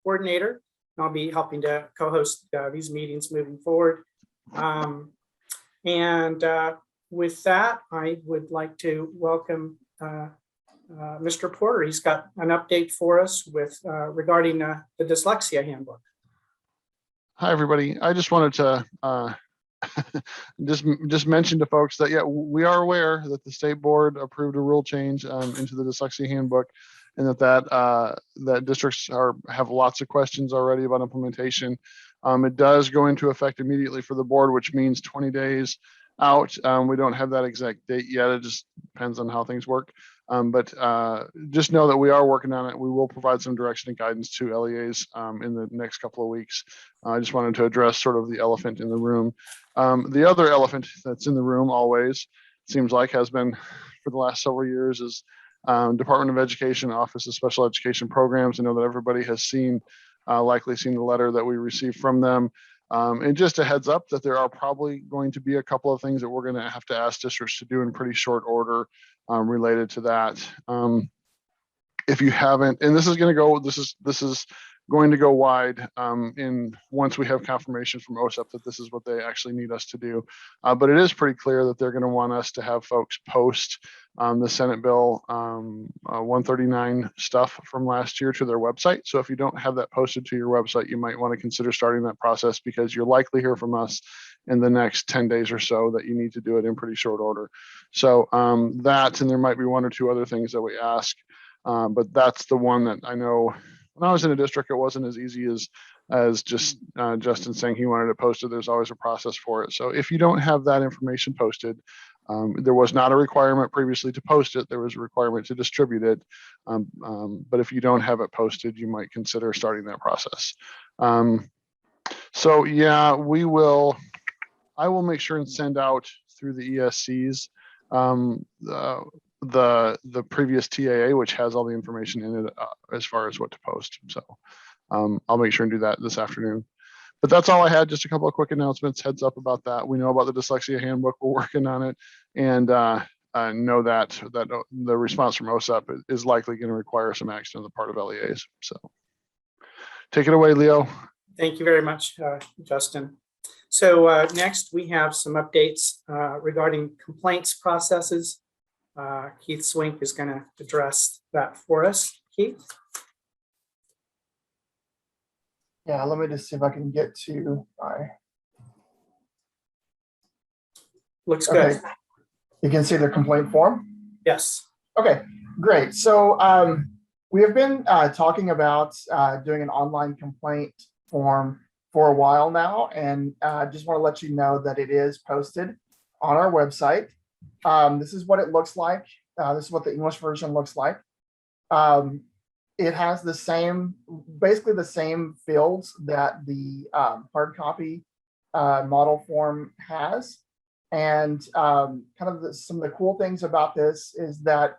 coordinator. I'll be helping to co-host these meetings moving forward. With that, I would like to welcome Mr. Porter. He's got an update for us with regarding the dyslexia handbook. Hi, everybody. I just wanted to just mention to folks that, yeah, we are aware that the state board approved a rule change into the dyslexia handbook, and that districts have lots of questions already about implementation. It does go into effect immediately for the board, which means 20 days out. We don't have that exact date yet. It just depends on how things work. But just know that we are working on it. We will provide some direction and guidance to LEAs in the next couple of weeks. I just wanted to address sort of the elephant in the room. The other elephant that's in the room always, seems like, has been for the last several years is Department of Education Office of Special Education Programs. I know that everybody has likely seen the letter that we received from them. And just a heads up that there are probably going to be a couple of things that we're going to have to ask districts to do in pretty short order related to that. If you haven't, and this is going to go wide once we have confirmation from OSEP that this is what they actually need us to do. But it is pretty clear that they're going to want us to have folks post the Senate Bill 139 stuff from last year to their website. So if you don't have that posted to your website, you might want to consider starting that process, because you'll likely hear from us in the next 10 days or so that you need to do it in pretty short order. So that, and there might be one or two other things that we ask, but that's the one that I know when I was in a district, it wasn't as easy as just Justin saying he wanted it posted. There's always a process for it. So if you don't have that information posted, there was not a requirement previously to post it. There was a requirement to distribute it. But if you don't have it posted, you might consider starting that process. So yeah, I will make sure and send out through the ESCs the previous TAA, which has all the information in it as far as what to post. So I'll make sure and do that this afternoon. But that's all I had. Just a couple of quick announcements, heads up about that. We know about the dyslexia handbook. We're working on it, and know that the response from OSEP is likely going to require some action on the part of LEAs. So take it away, Leo. Thank you very much, Justin. So next we have some updates regarding complaints processes. Keith Swink is going to address that for us. Keith? Yeah, let me just see if I can get to my. Looks good. Okay. You can see the complaint form? Yes. Okay, great. So we have been talking about doing an online complaint form for a while now, and I just want to let you know that it is posted on our website. This is what it looks like. This is what the English version looks like. It has basically the same fields that the hard copy model form has. And kind of some of the cool things about this is that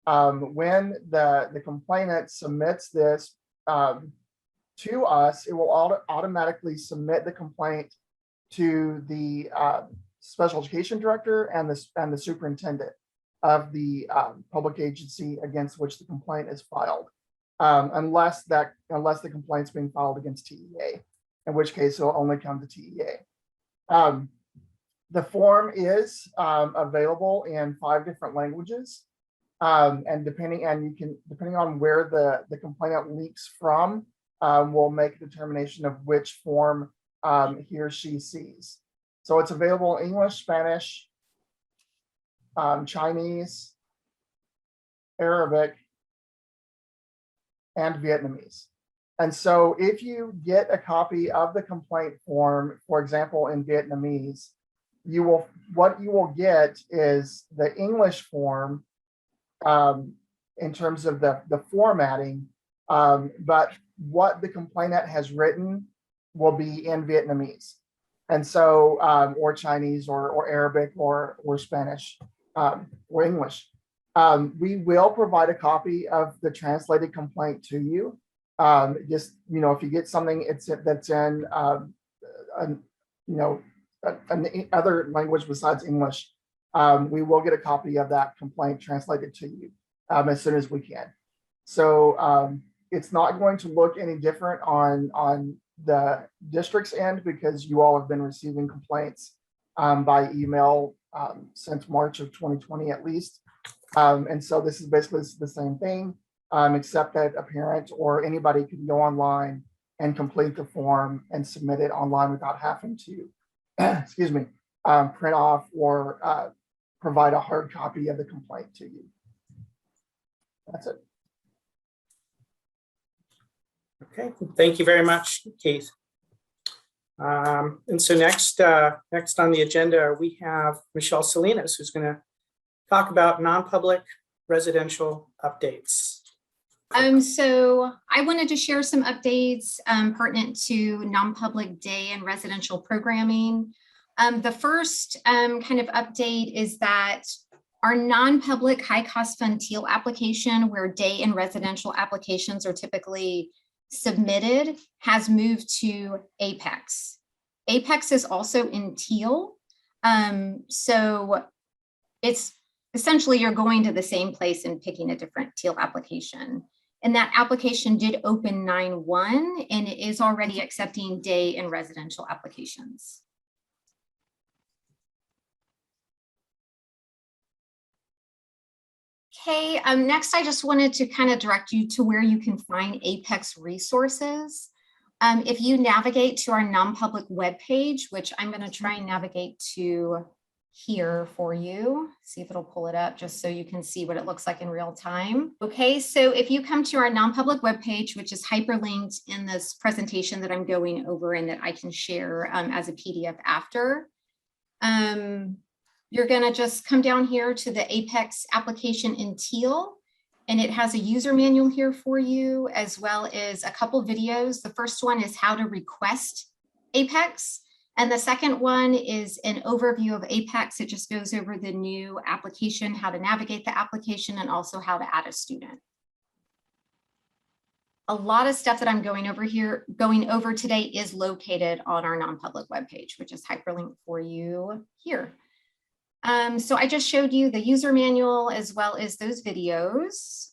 when the complainant submits this to us, it will automatically submit the complaint to the special education director and the superintendent of the public agency against which the complaint is filed, unless the complaint's being filed against TEA, in which case it'll only come to TEA. The form is available in 5 different languages, and depending on where the complainant leaks from, we'll make a determination of which form he or she sees. So it's available in English, Spanish, Chinese, Arabic, and Vietnamese. And so if you get a copy of the complaint form, for example, in Vietnamese, what you will get is the English form in terms of the formatting, but what the complainant has written will be in Vietnamese. And so, or Chinese or Arabic or Spanish or English. We will provide a copy of the translated complaint to you. Just, if you get something that's in, another language besides English, we will get a copy of that complaint translated to you as soon as we can. So it's not going to look any different on the district's end because you all have been receiving complaints by email since March of 2020 at least. And so this is basically the same thing, except that a parent or anybody can go online and complete the form and submit it online without having to, excuse me, print off or provide a hard copy of the complaint to you. That's it. Okay, thank you very much, Keith. And so next on the agenda, we have Michelle Salinas, who's going to talk about non-public residential updates. So I wanted to share some updates pertinent to non-public day and residential programming. The first kind of update is that our non-public high-cost fund teal application, where day and residential applications are typically submitted, has moved to Apex. Apex is also in teal. So it's essentially you're going to the same place and picking a different teal application. And that application did open 9/1 and it is already accepting day and residential applications. Okay, next I just wanted to kind of direct you to where you can find Apex resources. If you navigate to our non-public webpage, which I'm going to try and navigate to here for you, see if it'll pull it up just so you can see what it looks like in real time. Okay, so if you come to our non-public webpage, which is hyperlinked in this presentation that I'm going over and that I can share as a PDF after, you're going to just come down here to the Apex application in teal, and it has a user manual here for you, as well as a couple videos. The first one is how to request Apex, and the second one is an overview of Apex. It just goes over the new application, how to navigate the application, and also how to add a student. A lot of stuff that I'm going over today is located on our non-public webpage, which is hyperlinked for you here. So I just showed you the user manual as well as those videos.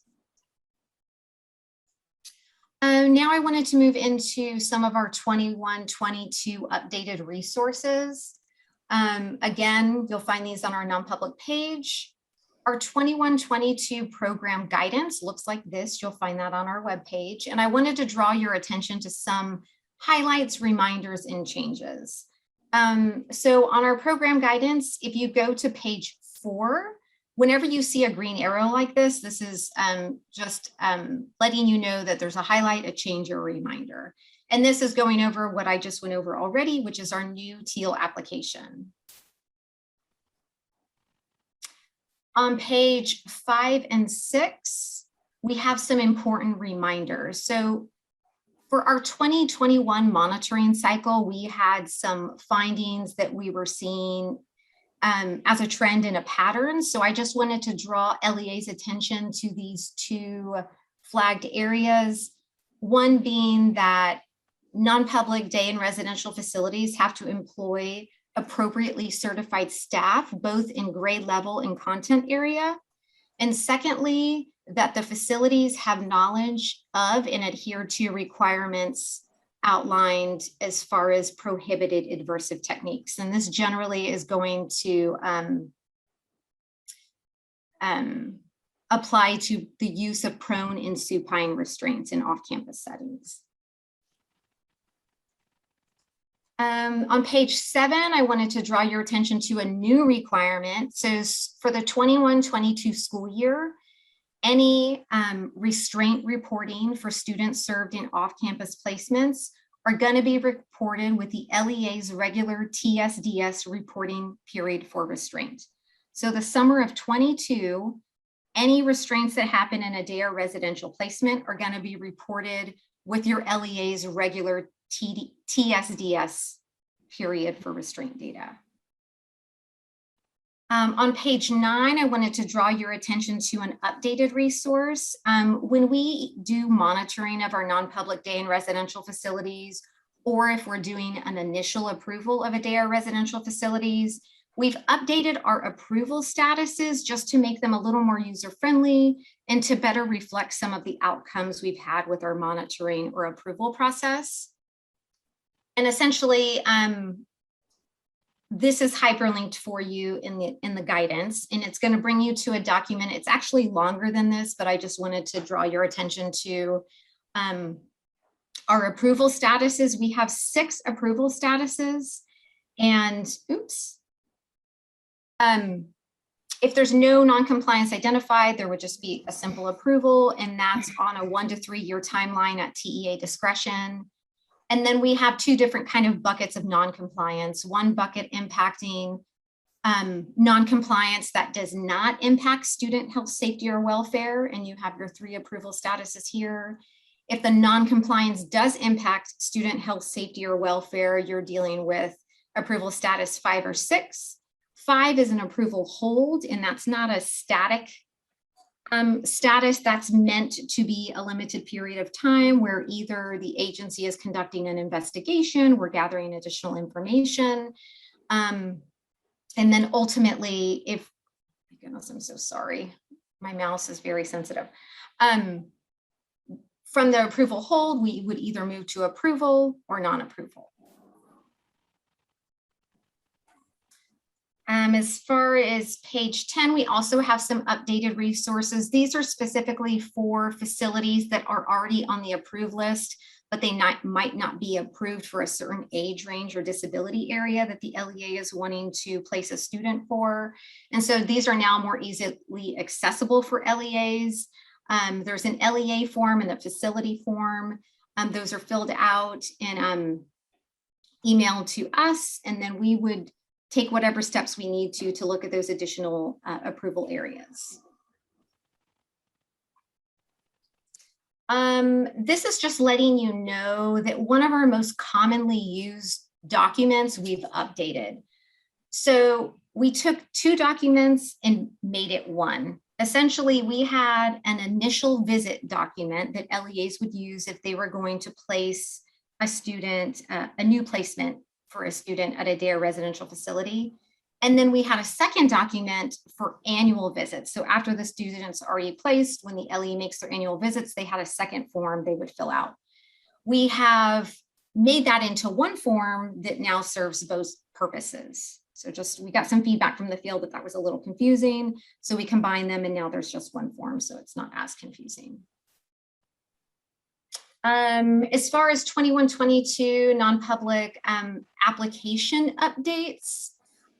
Now I wanted to move into some of our 21-22 updated resources. Again, you'll find these on our non-public page. Our 21-22 program guidance looks like this. You'll find that on our webpage. And I wanted to draw your attention to some highlights, reminders, and changes. So on our program guidance, if you go to page 4, whenever you see a green arrow like this, this is just letting you know that there's a highlight, a change, or a reminder. And this is going over what I just went over already, which is our new teal application. On page 5 and 6, we have some important reminders. So for our 2021 monitoring cycle, we had some findings that we were seeing as a trend and a pattern. So I just wanted to draw LEA's attention to these 2 flagged areas. One being that non-public day and residential facilities have to employ appropriately certified staff, both in grade level and content area. And secondly, that the facilities have knowledge of and adhere to requirements outlined as far as prohibited adversive techniques. And this generally is going to apply to the use of prone and supine restraints in off-campus settings. On page 7, I wanted to draw your attention to a new requirement. So for the 21-22 school year, any restraint reporting for students served in off-campus placements are going to be reported with the LEA's regular TSDS reporting period for restraint. So the summer of 22, any restraints that happen in a day or residential placement are going to be reported with your LEA's regular TSDS period for restraint data. On page 9, I wanted to draw your attention to an updated resource. When we do monitoring of our non-public day and residential facilities, or if we're doing an initial approval of a day or residential facilities, We've updated our approval statuses just to make them a little more user-friendly and to better reflect some of the outcomes we've had with our monitoring or approval process. And essentially, this is hyperlinked for you in the guidance, and it's going to bring you to a document. It's actually longer than this, but I just wanted to draw your attention to our approval statuses. We have 6 approval statuses, and if there's no non-compliance identified, there would just be a simple approval, and that's on a 1 to 3 year timeline at TEA discretion. And then we have 2 different kind of buckets of non-compliance. One bucket impacting non-compliance that does not impact student health, safety, or welfare, and you have your 3 approval statuses here. If the non-compliance does impact student health, safety, or welfare, you're dealing with approval status 5 or 6. 5 is an approval hold, and that's not a static status. That's meant to be a limited period of time where either the agency is conducting an investigation, we're gathering additional information, and then ultimately, if, my goodness, I'm so sorry, my mouse is very sensitive. From the approval hold, we would either move to approval or non-approval. As far as page 10, we also have some updated resources. These are specifically for facilities that are already on the approved list, but they might not be approved for a certain age range or disability area that the LEA is wanting to place a student for. And so these are now more easily accessible for LEAs. There's an LEA form and a facility form. Those are filled out and emailed to us, and then we would take whatever steps we need to look at those additional approval areas. This is just letting you know that one of our most commonly used documents we've updated. So we took 2 documents and made it 1. Essentially, we had an initial visit document that LEAs would use if they were going to place a student, a new placement for a student at a day or residential facility. And then we had a second document for annual visits. So after the student's already placed, when the LE makes their annual visits, they had a second form they would fill out. We have made that into 1 form that now serves both purposes. So we got some feedback from the field that was a little confusing. So we combined them, and now there's just 1 form, so it's not as confusing. As far as 21-22 non-public application updates,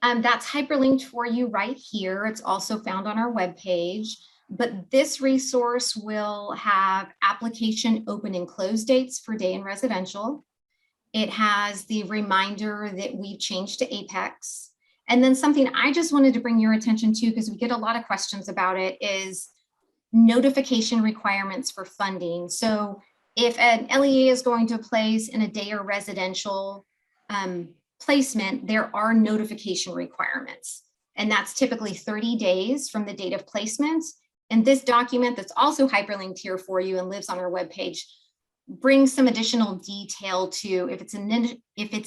that's hyperlinked for you right here. It's also found on our webpage, but this resource will have application open and close dates for day and residential. It has the reminder that we've changed to Apex. And then something I just wanted to bring your attention to, because we get a lot of questions about it, is notification requirements for funding. So if an LEA is going to place in a day or residential placement, there are notification requirements. And that's typically 30 days from the date of placement. And this document that's also hyperlinked here for you and lives on our webpage brings some additional detail to if it's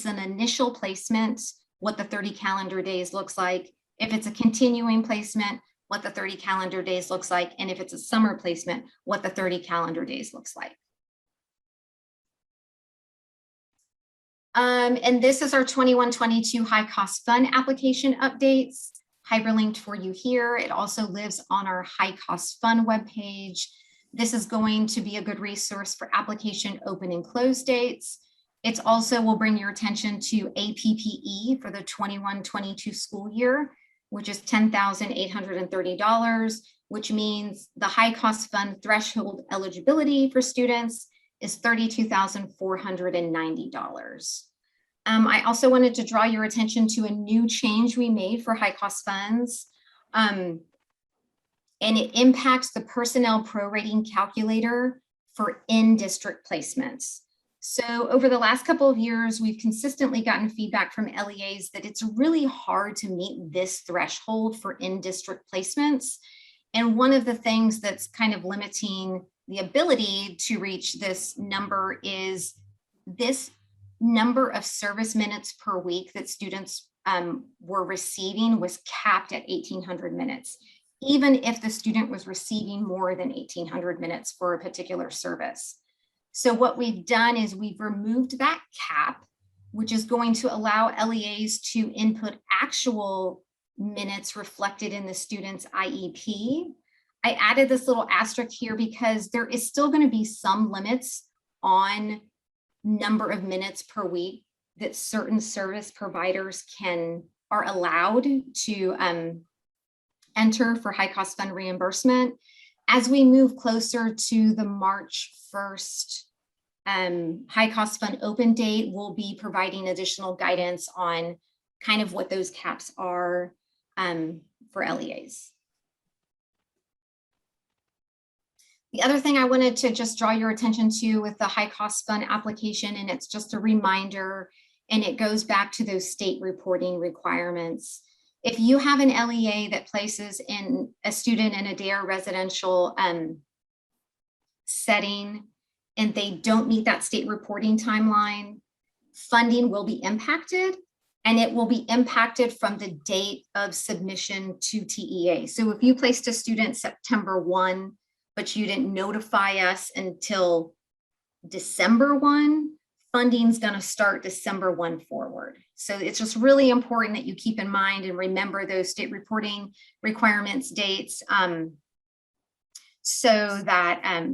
an initial placement, what the 30 calendar days looks like. If it's a continuing placement, what the 30 calendar days looks like. And if it's a summer placement, what the 30 calendar days looks like. And this is our 21-22 high cost fund application updates, hyperlinked for you here. It also lives on our high cost fund webpage. This is going to be a good resource for application open and close dates. It's also will bring your attention to APPE for the 21-22 school year, which is $10,830, which means the high cost fund threshold eligibility for students is $32,490. I also wanted to draw your attention to a new change we made for high cost funds. And it impacts the personnel prorating calculator for in-district placements. So over the last couple of years, we've consistently gotten feedback from LEAs that it's really hard to meet this threshold for in-district placements. And one of the things that's kind of limiting the ability to reach this number is this number of service minutes per week that students were receiving was capped at 1,800 minutes, even if the student was receiving more than 1,800 minutes for a particular service. So what we've done is we've removed that cap, which is going to allow LEAs to input actual minutes reflected in the student's IEP. I added this little asterisk here because there is still going to be some limits on number of minutes per week that certain service providers are allowed to enter for high cost fund reimbursement. As we move closer to the March 1st high cost fund open date, we'll be providing additional guidance on kind of what those caps are for LEAs. The other thing I wanted to just draw your attention to with the high cost fund application, and it's just a reminder, and it goes back to those state reporting requirements. If you have an LEA that places in a student in a DARE residential setting, and they don't meet that state reporting timeline, funding will be impacted, and it will be impacted from the date of submission to TEA. So if you placed a student September 1, but you didn't notify us until December 1, funding's gonna start December 1 forward. So it's just really important that you keep in mind and remember those state reporting requirements dates so that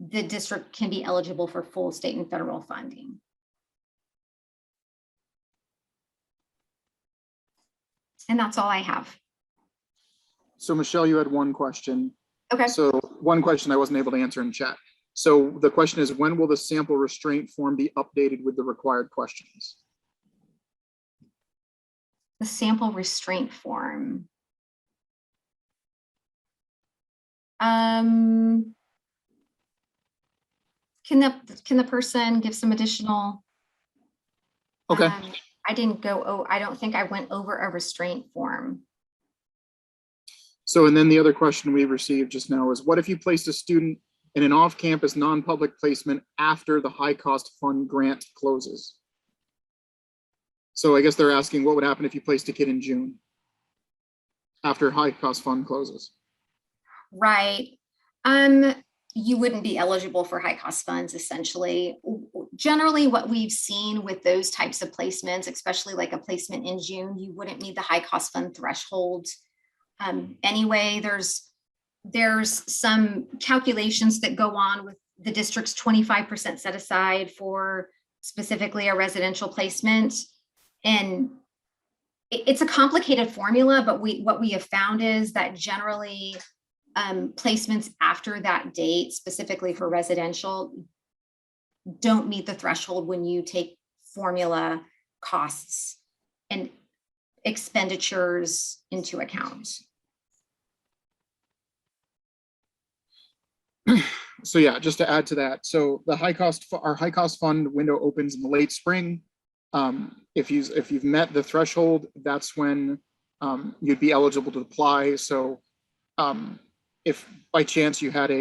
the district can be eligible for full state and federal funding. And that's all I have. So Michelle, you had one question. Okay. So one question I wasn't able to answer in chat. So the question is, when will the sample restraint form be updated with the required questions? The sample restraint form. Can the person give some additional? Okay. I didn't go, I don't think I went over a restraint form. So, and then the other question we received just now is, what if you placed a student in an off-campus non-public placement after the high cost fund grant closes? So I guess they're asking what would happen if you placed a kid in June after high cost fund closes? Right. You wouldn't be eligible for high cost funds essentially. Generally what we've seen with those types of placements, especially like a placement in June, you wouldn't meet the high cost fund threshold. Anyway, there's some calculations that go on with the district's 25% set aside for specifically a residential placement. And it's a complicated formula, but what we have found is that generally placements after that date, specifically for residential, don't meet the threshold when you take formula costs and expenditures into account. So yeah, just to add to that, so the our high cost fund window opens in the late spring. If you've met the threshold, that's when you'd be eligible to apply. So if by chance you had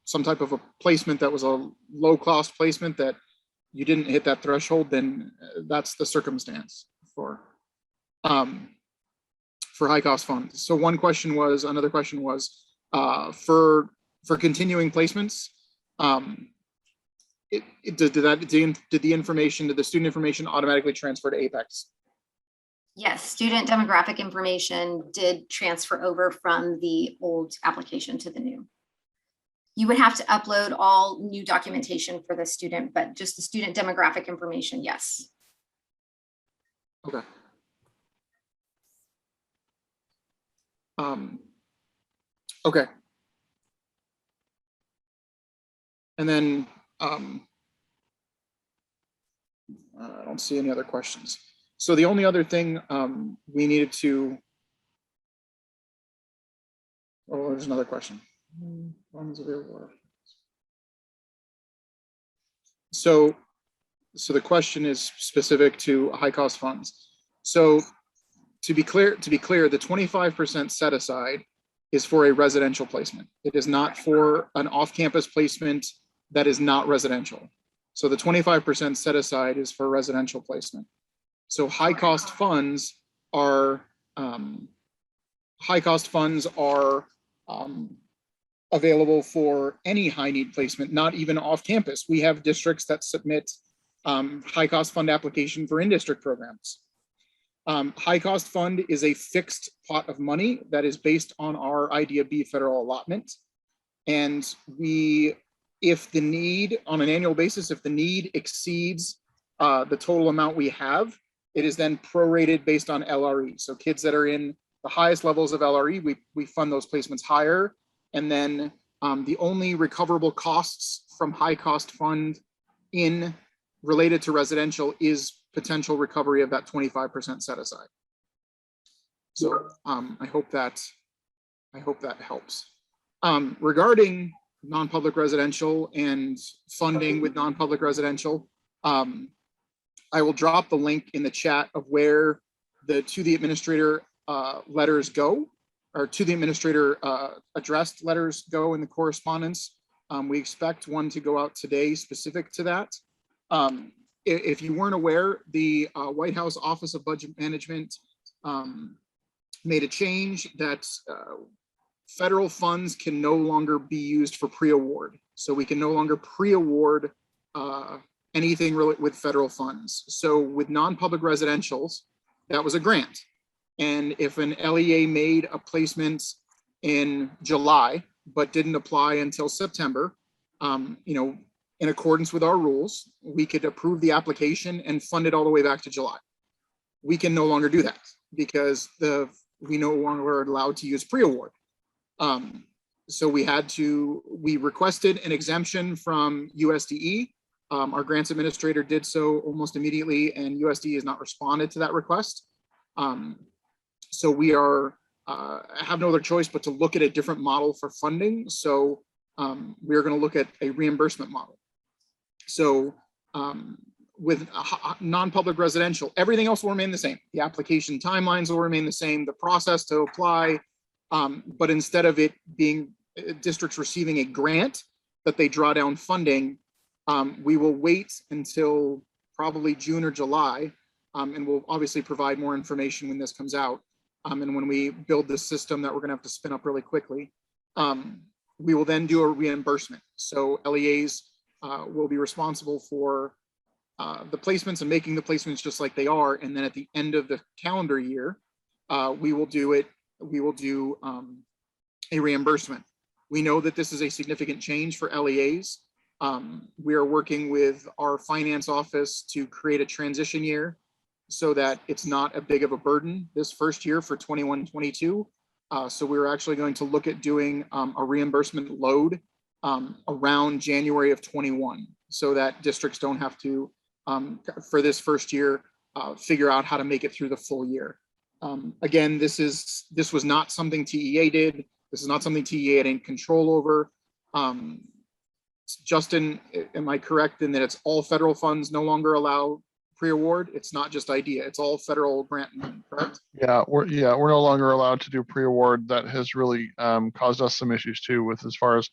some type of a placement that was a low cost placement that you didn't hit that threshold, then that's the circumstance for high cost funds. So another question was for continuing placements, did the student information automatically transfer to Apex? Yes, student demographic information did transfer over from the old application to the new. You would have to upload all new documentation for the student, but just the student demographic information, yes. Okay. Okay. And then I don't see any other questions. So the only other thing we needed to, oh, there's another question. So the question is specific to high cost funds. So to be clear, the 25% set aside is for a residential placement. It is not for an off-campus placement that is not residential. So the 25% set aside is for residential placement. So high cost funds are available for any high need placement, not even off campus. We have districts that submit high cost fund application for in-district programs. High cost fund is a fixed pot of money that is based on our IDEA B federal allotment. And if the need on an annual basis, if the need exceeds the total amount we have, it is then prorated based on LRE. So kids that are in the highest levels of LRE, we fund those placements higher. And then the only recoverable costs from high cost fund related to residential is potential recovery of that 25% set aside. So I hope that helps. Regarding non-public residential and funding with non-public residential, I will drop the link in the chat of where the to the administrator letters go, or to the administrator addressed letters go in the correspondence. We expect one to go out today specific to that. If you weren't aware, the White House Office of Budget Management made a change that federal funds can no longer be used for pre-award. So we can no longer pre-award anything with federal funds. So with non-public residentials, that was a grant. And if an LEA made a placement in July, but didn't apply until September, in accordance with our rules, we could approve the application and fund it all the way back to July. We can no longer do that because we no longer are allowed to use pre-award. So we requested an exemption from USDE. Our grants administrator did so almost immediately, and USDE has not responded to that request. So we have no other choice but to look at a different model for funding. So we are going to look at a reimbursement model. So with non-public residential, everything else will remain the same. The application timelines will remain the same, the process to apply, but instead of it being districts receiving a grant that they draw down funding, we will wait until probably June or July, and we'll obviously provide more information when this comes out. And when we build the system that we're going to have to spin up really quickly, we will then do a reimbursement. So LEAs will be responsible for the placements and making the placements just like they are. And then at the end of the calendar year, we will do a reimbursement. We know that this is a significant change for LEAs. We are working with our finance office to create a transition year so that it's not a big of a burden this first year for 21-22. So we're actually going to look at doing a reimbursement load around January of 21, so that districts don't have to, for this first year, figure out how to make it through the full year. Again, this was not something TEA did. This is not something TEA had any control over. Justin, am I correct in that it's all federal funds no longer allow pre-award? It's not just IDEA, it's all federal grant money, correct? Yeah, we're no longer allowed to do pre-award. That has really caused us some issues too, with as far as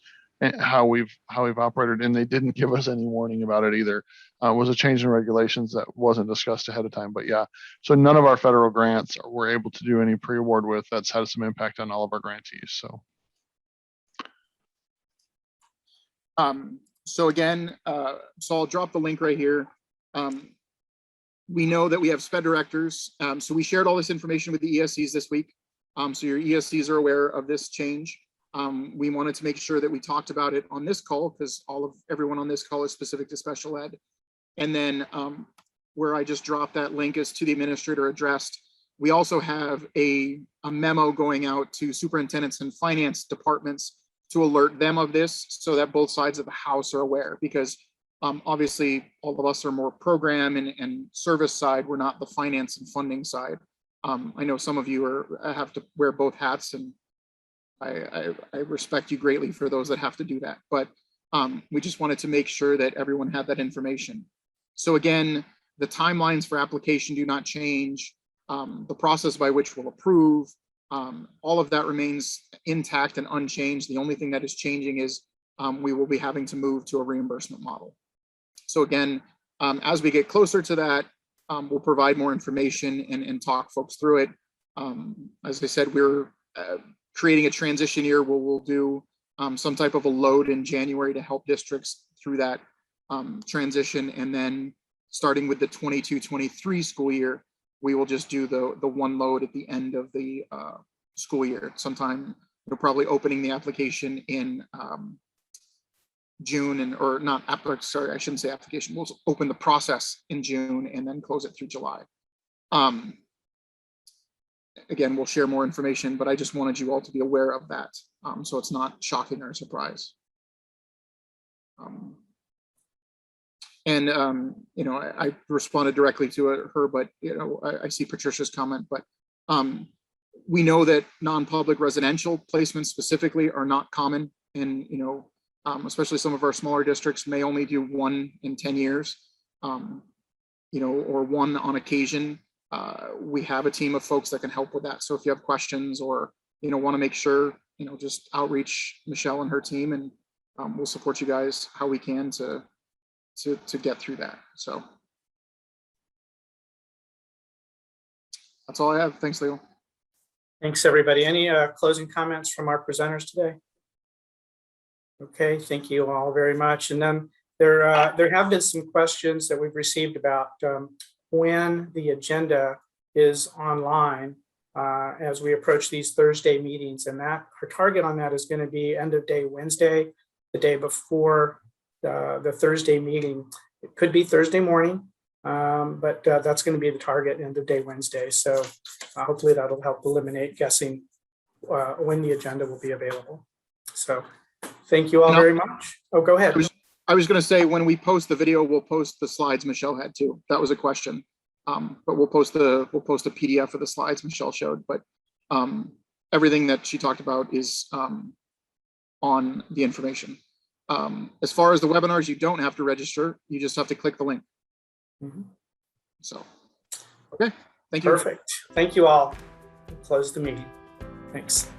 how we've operated, and they didn't give us any warning about it either. It was a change in regulations that wasn't discussed ahead of time. But yeah, so none of our federal grants were able to do any pre-award with. That's had some impact on all of our grantees. So. So again, so I'll drop the link right here. We know that we have SPED directors. So we shared all this information with the ESCs this week. So your ESCs are aware of this change. We wanted to make sure that we talked about it on this call because everyone on this call is specific to special ed. And then where I just dropped that link is to the administrator addressed. We also have a memo going out to superintendents and finance departments to alert them of this so that both sides of the house are aware, because obviously all of us are more program and service side. We're not the finance and funding side. I know some of you have to wear both hats, and I respect you greatly for those that have to do that. But we just wanted to make sure that everyone had that information. So again, the timelines for application do not change. The process by which we'll approve, all of that remains intact and unchanged. The only thing that is changing is we will be having to move to a reimbursement model. So again, as we get closer to that, we'll provide more information and talk folks through it. As I said, we're creating a transition year where we'll do some type of a load in January to help districts through that transition. And then starting with the 22-23 school year, we will just do the one load at the end of the school year. Sometime we're probably opening the application in June or not, sorry, I shouldn't say application. We'll open the process in June and then close it through July. Again, we'll share more information, but I just wanted you all to be aware of that. So it's not shocking or a surprise. You know, I responded directly to her, but you know, I see Patricia's comment, but we know that non-public residential placements specifically are not common, and you know, especially some of our smaller districts may only do 1 in 10 years, you know, or 1 on occasion. We have a team of folks that can help with that. So if you have questions or you know want to make sure, you know, just outreach Michelle and her team, and we'll support you guys how we can to get through that. So that's all I have. Thanks, Leo. Thanks, everybody. Any closing comments from our presenters today? Okay, thank you all very much. And then there have been some questions that we've received about when the agenda is online as we approach these Thursday meetings, and that our target on that is going to be end of day Wednesday, the day before the Thursday meeting. It could be Thursday morning, but that's going to be the target, end of day Wednesday. So hopefully that'll help eliminate guessing when the agenda will be available. So thank you all very much. Oh, go ahead. I was going to say, when we post the video, we'll post the slides Michelle had too. That was a question, but we'll post a PDF of the slides Michelle showed. But everything that she talked about is on the information. As far as the webinars, you don't have to register. You just have to click the link. Mm-hmm. So, okay, thank you. Perfect. Thank you all. We'll close the meeting. Thanks.